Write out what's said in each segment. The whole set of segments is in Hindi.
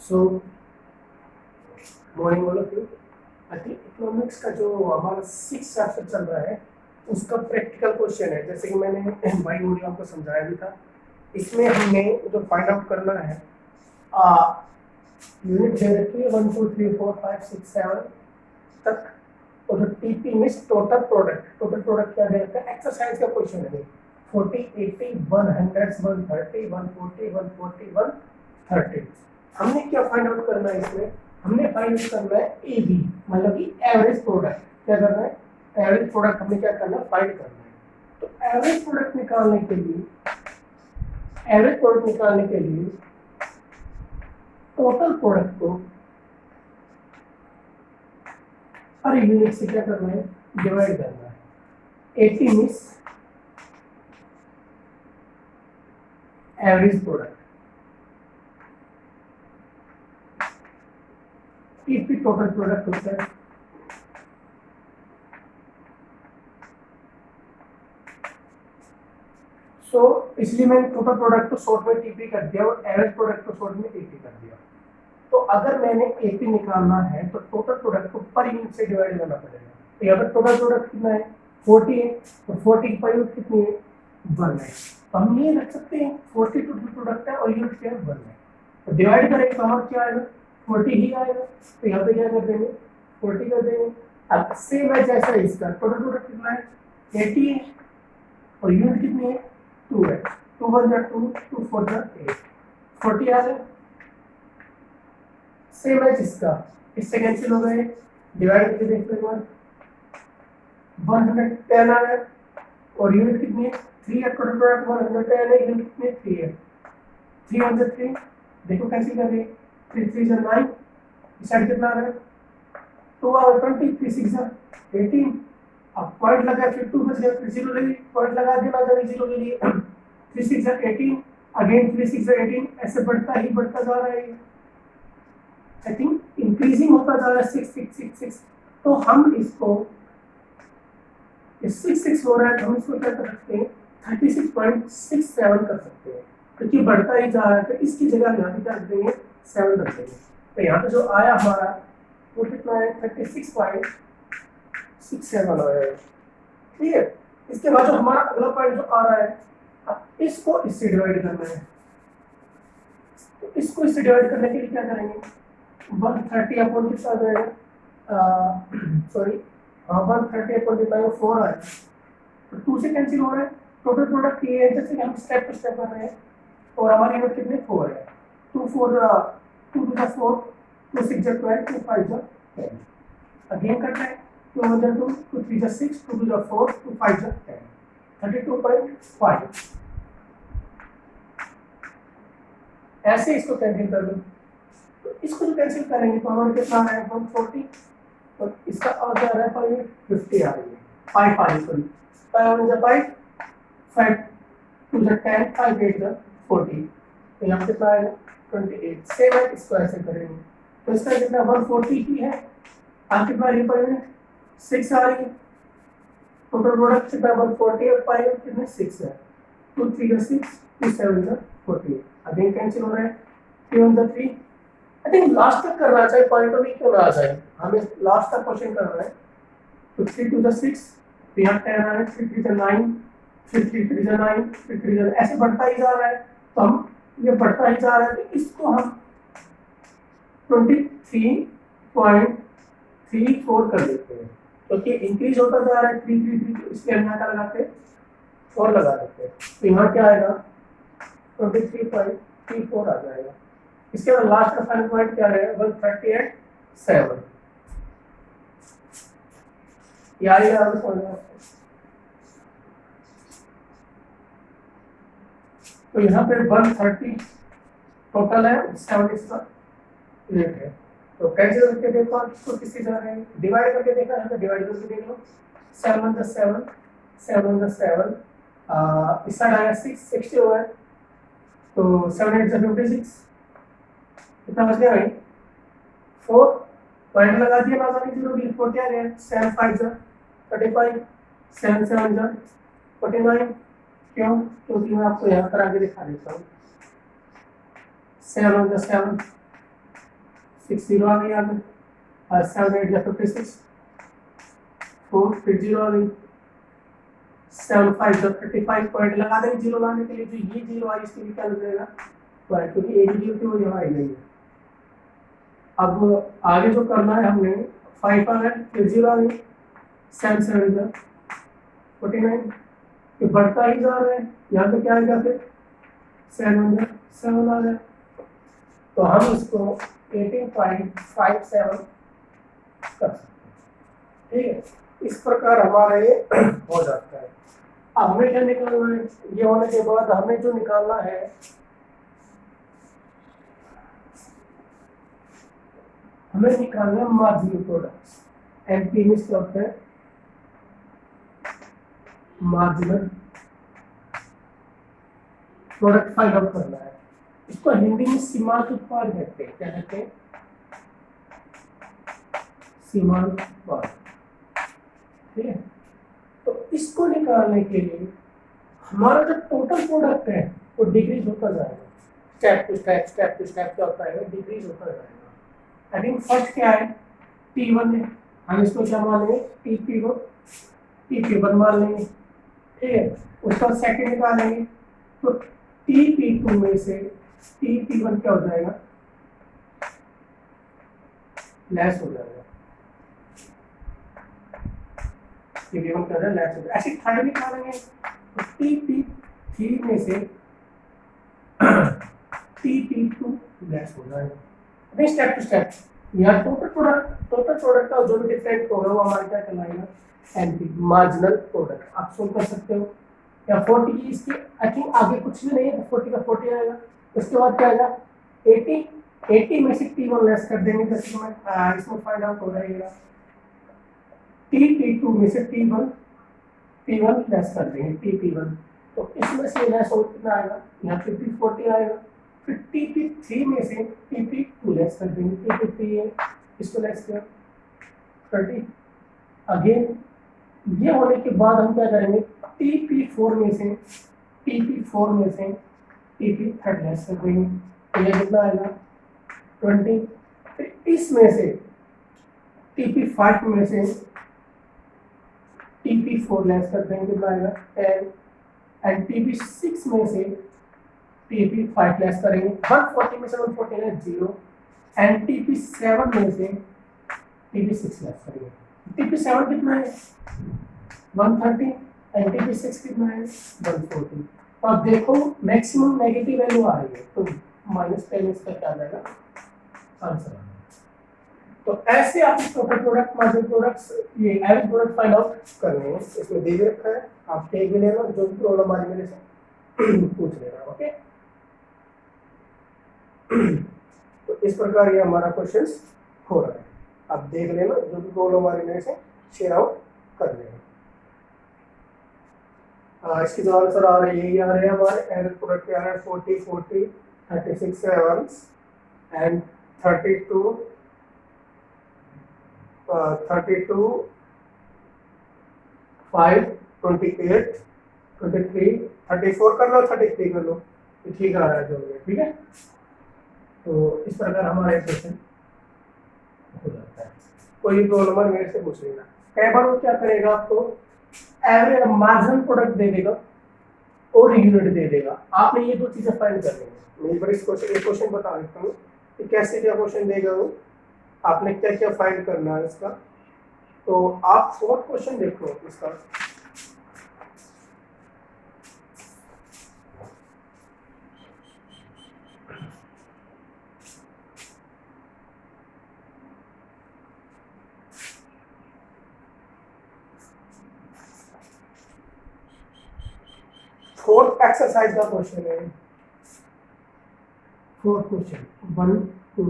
So morning all of you. I think economics का जो हमारा 6th चैप्टर चल रहा है उसका प्रैक्टिकल क्वेश्चन है, जैसे कि मैंने बाई वीडियो आपको समझाया भी था। इसमें हमने जो फाइंड आउट करना है यूनिट दे रखी है 1 2 3 4 5 6 7 तक, और जो टीपी मीन्स टोटल प्रोडक्ट क्या दे रखा है, एक्सरसाइज का क्वेश्चन है। 40 80 100 130 140 140 130। हमने क्या फाइंड आउट करना है इसमें, हमने फाइंड आउट करना है ए बी, मतलब कि एवरेज प्रोडक्ट। क्या करना है, एवरेज प्रोडक्ट हमने क्या करना है, फाइंड करना है। तो एवरेज प्रोडक्ट निकालने के लिए टोटल प्रोडक्ट को हर यूनिट से क्या करना है, डिवाइड करना है। 80 means average product, TP total product होता है। सो इसलिए मैंने टोटल प्रोडक्ट को शॉर्ट में टीपी कर दिया और एवरेज प्रोडक्ट को शॉर्ट में टीपी कर दिया। तो अगर मैंने एपी निकालना है तो टोटल प्रोडक्ट को पर यूनिट से डिवाइड करना पड़ेगा। तो यहाँ पर टोटल प्रोडक्ट कितना है, 40 है, और 40 की पर यूनिट कितनी है, 1 है। तो हम ये रख सकते हैं 40 टोटल प्रोडक्ट है और यूनिट क्या है, 1 है। तो डिवाइड करेंगे तो हमारा क्या आएगा, 40 ही आएगा। तो यहाँ पे क्या कर देंगे, 40 कर देंगे। अब सेम है जैसा इसका, टोटल प्रोडक्ट कितना है, 80 है, और यूनिट कितनी है, 2 है। 2 1 जा 2, 2 4 जा 8, 40 आ गया। सेम है इसका, इससे कैंसिल हो गए, डिवाइड करके देखते हैं 110 आ गया, और यूनिट कितनी है, 3 है। टोटल प्रोडक्ट 110 है, यूनिट कितनी है, 3 है। 3 1 जा 3, देखो कैंसिल करेंगे, 3 3 जा 9, इस साइड कितना आ रहा है, 2 और 20, 3 6 जा 18। अब पॉइंट लगा, फिर 2 बच गया, फिर 0 ले ली, पॉइंट लगा दिया, ना जाने 0 ले लिए। 3 6 जा 18, अगेन 3 6 जा 18, ऐसे बढ़ता जा रहा है। आई थिंक इंक्रीजिंग होता जा रहा है, 6 6 6 6। तो हम इसको 6 6 हो रहा है, तो हम इसको क्या कर सकते हैं, 36.67 कर सकते हैं, क्योंकि बढ़ता ही जा रहा है। तो इसकी जगह यहाँ पे क्या रख देंगे, 7 रख देंगे। तो यहाँ पे जो आया हमारा वो कितना है, 36.67 आया है। ठीक है। इसके बाद जो हमारा अगला पॉइंट जो आ रहा है, इसको इससे डिवाइड करना है। तो इसको इससे डिवाइड करने के लिए क्या करेंगे, 130 अपॉन कितना आ जाएगा, सॉरी 130 अपॉन कितना है, 4 आएगा। तो 2 से कैंसिल हो रहा है, टोटल प्रोडक्ट ये है, जैसे हम स्टेप टू स्टेप कर रहे हैं। और हमारी यूनिट कितने, 4 है। 2 4 2 2 4, 2 6 जा 12, 2 5 जा 10। अगेन करते हैं, 2 1 जा 2, 2 3 जा 6, 2 2 जा 4, 2 5 जा 10, 32.5। ऐसे इसको कैंसिल कर लो। तो इसको जो कैंसिल करेंगे तो हमारा कितना है, 140, और इसका आ जा रहा है 50 आ रही है, 5 आ रही है, सॉरी 5 1 जा 5, 5 2 जा 10, 5 8 जा 40। तो यहाँ कितना आएगा, 28। सेम है, इसको ऐसे करेंगे तो इसका कितना 140 ही है। आप कितना रही पर यूनिट, 6 आ रही है। टोटल प्रोडक्ट कितना 140 और 5 कितने 6 है। 2 3 जा 6, 2 7 जा 48। अगेन कैंसिल हो रहा है, 3 1 जा 3। आई थिंक लास्ट तक करना चाहिए, पॉइंट ऑफ व्यू क्यों ना आ जाए, हमें लास्ट तक क्वेश्चन करना है। तो 3 2 जा 6, तो यहाँ 10 आ रहा है, 3 3 जा 9, फिर 3 3 जा 9, फिर 3 जा, ऐसे बढ़ता ही जा रहा है। तो हम ये बढ़ता ही जा रहा है, तो इसको हम 23.34 कर देते हैं, क्योंकि इंक्रीज होता जा रहा है 3 3 3, तो इसलिए हम यहाँ का लगाते हैं 4 लगा देते हैं। तो यहाँ क्या आएगा, 23.34 आ जाएगा। इसके बाद लास्ट का फाइनल पॉइंट क्या है, 138.7। यार ये आप समझना। तो यहाँ पे 130 टोटल है, 7 इसका रेट है। तो कैंसिल करके देखो इसको किससे जा रहे हैं, डिवाइड करके देखा है, तो डिवाइड करके देख लो, 7 1 जा 7, 7 1 जा 7, इस साइड आया 6 60 हुआ है। तो 7 8 जा 56, कितना बच गया भाई, 4, पॉइंट लगा दिया, ना जाने 0 डी 40 आ गया। 7 5 जा 35, 7 7 जा 49। क्यों, क्योंकि मैं आपको यहाँ पर आगे दिखा देता हूँ। 7 1 जा 7, 6 जीरो आ गई आगे, 7 8 या 56, 4 फिर जीरो आ गई, 7 5 या 35 पॉइंट लगा देंगे जीरो लाने के लिए। जो ये जीरो आई इसके लिए क्या लगेगा पॉइंट, क्योंकि एक जीरो थी वो यहाँ आई गई है। अब आगे जो करना है हमने 5 आ गए फिर जीरो आ गई, 7 7 या 49, ये बढ़ता ही जा रहा है। यहाँ पे क्या आएगा फिर 7 7 आ गया, तो हम इसको 18.57 कर सकते हैं। ठीक है, इस प्रकार हमारा ये हो जाता है। अब हमें क्या निकालना है, ये होने के बाद हमें जो निकालना है हमें निकालना है मार्जिनल प्रोडक्ट्स। एमपी में क्या होता है मार्जिनल प्रोडक्ट फाइंड आउट करना है। इसको हिंदी में सीमांत उत्पाद कहते हैं। क्या कहते हैं? सीमांत उत्पाद। ठीक है, तो इसको निकालने के लिए हमारा जो टोटल प्रोडक्ट है वो डिक्रीज होता जाएगा, स्टेप टू स्टेप क्या होता है डिक्रीज होता जाएगा। आई थिंक फर्स्ट क्या है T1 है, हम इसको क्या मान लेंगे TP1 मान लेंगे। ठीक है, उसका सेकंड निकालेंगे तो TP2 में से TP1 क्या हो जाएगा लेस हो जाएगा, TP1 क्या हो जाएगा लेस हो जाएगा। ऐसे थर्ड निकालेंगे तो TP3 में से TP2 लेस हो जाएगा। अभी स्टेप टू स्टेप यहाँ टोटल प्रोडक्ट का जो भी डिफरेंट होगा वो हमारा क्या कहलाएगा एमपी मार्जिनल प्रोडक्ट। आप सोल्व कर सकते हो। या 40 की इसके आई थिंक आगे कुछ भी नहीं है, 40 का 40 आएगा। उसके बाद क्या आएगा 80 में से T1 लेस कर देंगे, जैसे इसमें फाइंड आउट हो रहेगा। TP2 में से T1 लेस कर देंगे TP1, तो इसमें से लेस हो कितना आएगा यहाँ पे भी 40 आएगा। फिर TP3 में से TP2 लेस कर देंगे, TP3 है इसको लेस कर 30। अगेन ये होने के बाद हम क्या करेंगे TP4 में से TP3 लेस कर देंगे, तो ये कितना आएगा 20। फिर इसमें से TP5 में से TP4 लेस कर देंगे, कितना आएगा 10। एंड TP6 में से TP5 लेस करेंगे, 140 में से 140 है 0। एंड TP7 में से TP6 लेस करेंगे। TP7 कितना है 130 एंड TP6 कितना है 140। तो आप देखो मैक्सिमम नेगेटिव वैल्यू आ रही है, तो -10 इसका क्या आ जाएगा आंसर। तो ऐसे आप टोटल प्रोडक्ट मार्जिनल प्रोडक्ट्स ये एवरेज प्रोडक्ट फाइंड आउट करने हैं। इसमें दे रखा है, आप टेक भी लेना, जो भी प्रॉब्लम आ रही मेरे से पूछ लेना। ओके, तो इस प्रकार ये हमारा क्वेश्चंस हो रहा है। आप देख लेना, जो भी प्रॉब्लम आ रही मेरे से शेयर आउट कर लेना। इसकी जो आंसर आ रही है यही आ रहे हैं हमारे एवरेज प्रोडक्ट के आ रहे हैं 40 40 36 7 एंड 32 5 28 23 34 कर लो 33 कर लो, तो ठीक आ रहा है जो भी। ठीक है, तो इस प्रकार हमारा क्वेश्चन हो जाता है। कोई प्रॉब्लम है मेरे से पूछ लेना। कई बार वो क्या करेगा आपको एवरेज मार्जिनल प्रोडक्ट दे देगा और यूनिट दे देगा, आपने ये दो चीजें फाइंड करनी है। मैं एक बार इस क्वेश्चन बता देता हूँ कि कैसे क्या क्वेश्चन देगा वो, आपने क्या क्या फाइंड करना है इसका। तो आप फोर्थ क्वेश्चन देखो इसका। फोर्थ एक्सरसाइज का क्वेश्चन है। फोर्थ क्वेश्चन 1 2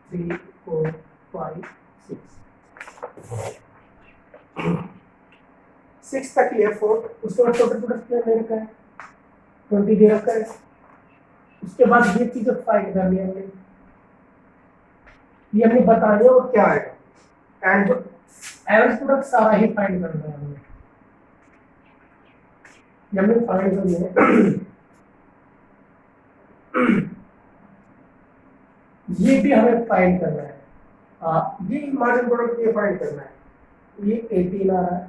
3 4 5 6 तक ये फोर्थ। उसके बाद टोटल प्रोडक्ट क्या दे रखा है 20 दे रखा है। उसके बाद ये चीजें फाइंड करनी है हमने, ये हमने बतानी है और क्या आएगा। एंड जो एवरेज प्रोडक्ट सारा ही फाइंड करना है हमने, हमने फाइंड करनी है। ये भी हमें फाइंड करना है। ये मार्जिन प्रोडक्ट ये फाइंड करना है। ये 18 आ रहा है,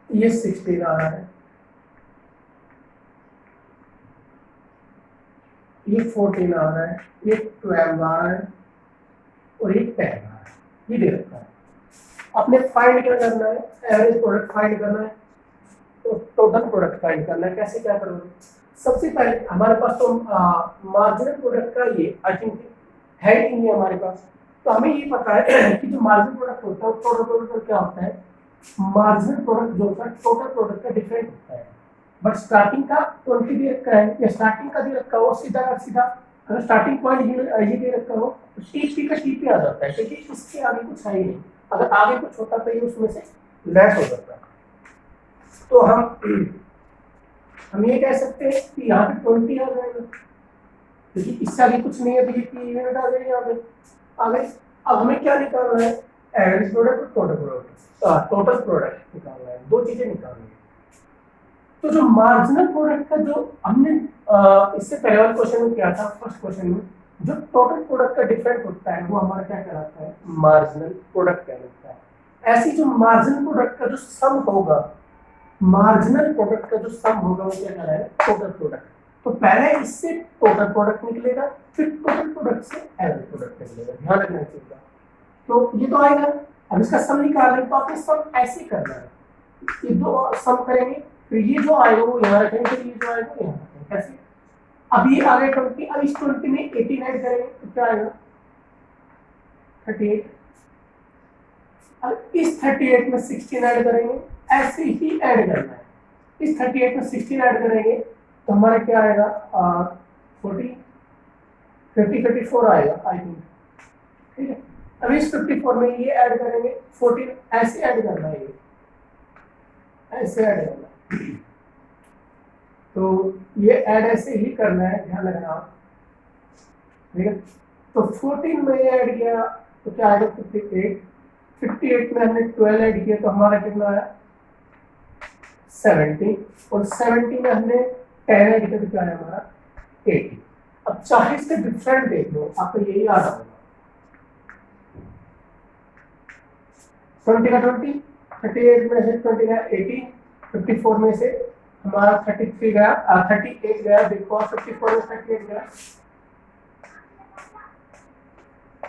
ये 16 आ रहा है, ये 14 आ रहा है, ये 12 आ रहा है और ये 10 आ रहा है। ये दे रखा है। आपने फाइंड क्या करना है? एवरेज प्रोडक्ट फाइंड करना है, तो टोटल प्रोडक्ट फाइंड करना है। कैसे क्या करोगे? सबसे पहले हमारे पास तो मार्जिनल प्रोडक्ट का ये आई थिंक है ही नहीं है हमारे पास। तो हमें ये पता है कि जो मार्जिनल प्रोडक्ट होता है टोटल प्रोडक्ट का क्या होता है। मार्जिनल प्रोडक्ट जो होता है टोटल प्रोडक्ट का डिफरेंट होता है। बट स्टार्टिंग का 20 दे रखा है या स्टार्टिंग का दे रखा हो सीधा का सीधा, अगर स्टार्टिंग पॉइंट ये दे रखा हो तो टीपी का टीपी आ जाता है, क्योंकि इसके आगे कुछ है ही नहीं। अगर आगे कुछ होता तो ये उसमें से लेस हो जाता है। तो हम ये कह सकते हैं कि यहाँ पे 20 आ जाएगा, क्योंकि इससे आगे कुछ नहीं है, तो ये 3 यूनिट आ जाएगी आगे। आगे अब हमें क्या निकालना है? एवरेज प्रोडक्ट और टोटल प्रोडक्ट, टोटल प्रोडक्ट निकालना है, दो चीजें निकालनी है। तो जो मार्जिनल प्रोडक्ट का जो हमने इससे पहले वाले क्वेश्चन में किया था, फर्स्ट क्वेश्चन में, जो टोटल प्रोडक्ट का डिफरेंट होता है वो हमारा क्या कहलाता है? मार्जिनल प्रोडक्ट कहलाता है। ऐसी जो मार्जिनल प्रोडक्ट का जो सम होगा, मार्जिनल प्रोडक्ट का जो सम होगा वो क्या कहलाएगा? Total product. तो पहले इससे टोटल प्रोडक्ट निकलेगा, फिर टोटल प्रोडक्ट से एवरेज प्रोडक्ट निकलेगा। ध्यान रखना चाहिए। तो ये तो आएगा। अब इसका सम निकालने तो आपने सम ऐसे करना है, ये दो सम करेंगे, फिर ये जो आएगा वो यहाँ रखेंगे, फिर ये जो आएगा यहाँ रखेंगे। कैसे? अब ये आ गए 20, अब इस 20 में 18 ऐड करेंगे तो क्या आएगा? 38। अब इस 38 में 16 ऐड करेंगे, ऐसे ही ऐड करना है। इस 38 में 16 ऐड करेंगे तो हमारा क्या आएगा? 40, 50, 54 आएगा आई थिंक। ठीक है। अब इस 54 में ये ऐड करेंगे 14, ऐसे ऐड करना है, ये ऐसे ऐड करना है। तो ये ऐड ऐसे ही करना है, ध्यान रखना आप। ठीक है। तो 14 में ये ऐड किया तो क्या आएगा? 58। 58 में हमने 12 ऐड किया तो हमारा कितना आया? 70। और 70 में हमने 10 ऐड किया तो क्या आया हमारा? 80। अब चाहे इसके डिफरेंट देख लो, आपको यही याद होगा। 20 का 20, 38 में से 20 गया 80, 54 में से हमारा 33 गया, 38 गया, देखो 54 में 38 गया,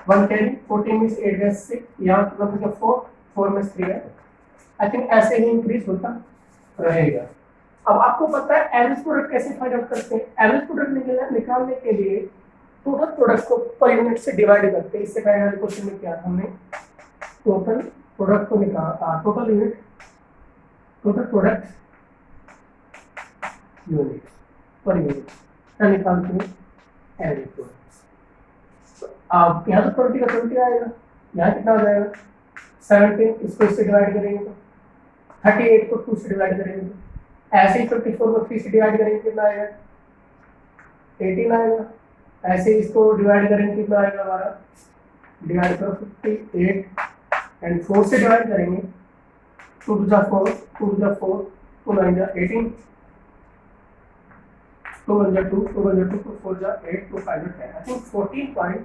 1 कैरी, 14 में से 8 गया 6, यहाँ कितना बचा? 4, 4 में से 3 गया। आई थिंक ऐसे ही इंक्रीज होता रहेगा। अब आपको पता है एवरेज प्रोडक्ट कैसे फाइंड आउट करते हैं? एवरेज प्रोडक्ट निकालने के लिए टोटल प्रोडक्ट को पर यूनिट से डिवाइड करते हैं। इससे पहले वाले क्वेश्चन में क्या था? हमने टोटल प्रोडक्ट को निकाला, total unit, total product unit per unit क्या निकालते हैं? Average product. अब यहाँ तो 20 का 20 आएगा, यहाँ कितना हो जाएगा? 17, इसको इससे डिवाइड करेंगे तो 38 को 2 से डिवाइड करेंगे तो ऐसे ही 54 को 3 से डिवाइड करेंगे कितना आएगा? 18 आएगा। ऐसे ही इसको डिवाइड करेंगे कितना आएगा हमारा? डिवाइड करो 58 एंड 4 से डिवाइड करेंगे, 2 टू जा 4, 2 टू जा 4, 2 9 जा 18, 2 1 जा 2, 2 1 जा 2, 2 4 जा 8, 2 5 जा 10। आई थिंक 14.5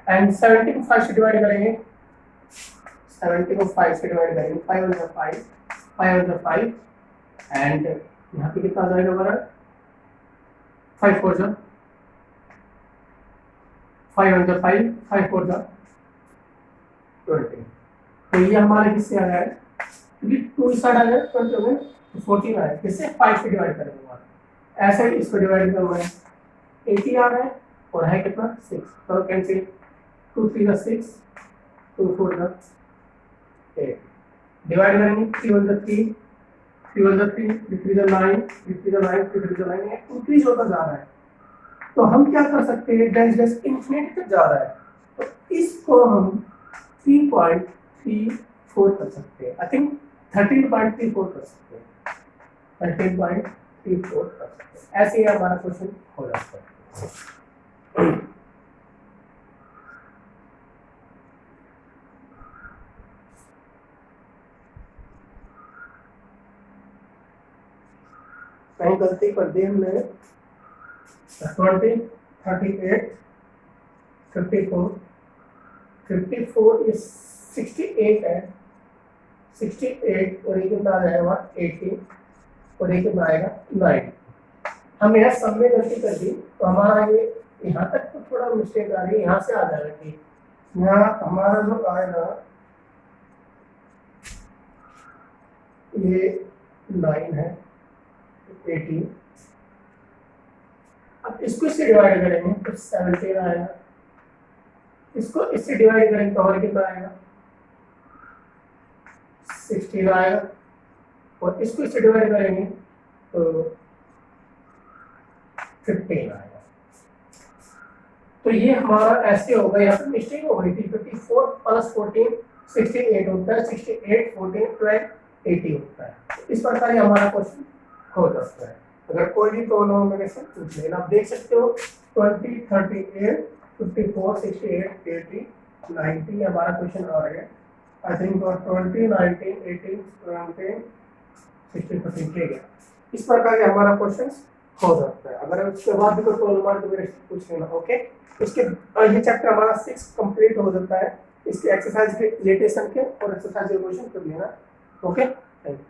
एंड 70 को 5 से डिवाइड करेंगे, 70 को 5 से डिवाइड करेंगे, 5 1 जा 5, 5 1 जा 5 एंड यहाँ पे कितना आ जाएगा हमारा? 5 4 जा 5 1 जा 5, 5 4 जा 20। तो ये हमारे किससे आया है? क्योंकि 2 इस साइड आ गया 20 हो गए तो 14 आया, किससे? 5 से डिवाइड करेंगे हमारा। ऐसे ही इसको डिवाइड करना है, 80 आ रहा है और है कितना? 6। तो कैंसिल, 2 3 जा 6, 2 4 जा 8, डिवाइड करेंगे 3 1 जा 3, 3 1 जा 3, 3 3 जा 9, 3 3 जा 9, 3 3 जा 9, इंक्रीज होता जा रहा है। तो हम क्या कर सकते हैं? डैश इन्फिनिटी तक जा रहा है, तो इसको हम 3.34 कर सकते हैं। आई थिंक 13.34 कर सकते हैं, 13.34 कर सकते हैं। ऐसे ही हमारा क्वेश्चन हो जाता है। कहीं गलती कर दी हमने। 20, 38, 54, 54 इस 68 है, 68 और एक कितना आ जाएगा 80 और एक कितना आएगा 9। हम यहाँ सब में गलती कर दी तो हमारा ये यहाँ तक तो थोड़ा मिस्टेक आ रही है, यहाँ से आ जाएगा ठीक। यहाँ हमारा जो आएगा ये 9 है, 18। अब इसको इससे डिवाइड करेंगे तो 17 आएगा, इसको इससे डिवाइड करेंगे तो और कितना आएगा 16 आएगा, और इसको इससे डिवाइड करेंगे तो 15 आएगा। तो ये हमारा ऐसे होगा, यहाँ पे मिस्टेक हो गई थी। 54 प्लस 14 68 होता है, 68 14 12 80 होता है। इस प्रकार ये हमारा क्वेश्चन हो जाता है। अगर कोई भी प्रॉब्लम हो मेरे से पूछ लेना। आप देख सकते हो 20 38 54 68 80 90 हमारा क्वेश्चन आ रहा है। आई थिंक 20 19 18 17 16 14 ठीक है। इस प्रकार के हमारा क्वेश्चन हो जाता है। अगर उसके बाद भी कोई प्रॉब्लम आए तो मेरे से पूछ लेना। ओके, इसके ये चैप्टर हमारा 6 कंप्लीट हो जाता है। इसके एक्सरसाइज के रिलेटेशन के और एक्सरसाइज के क्वेश्चन कर लेना। Okay, thank you.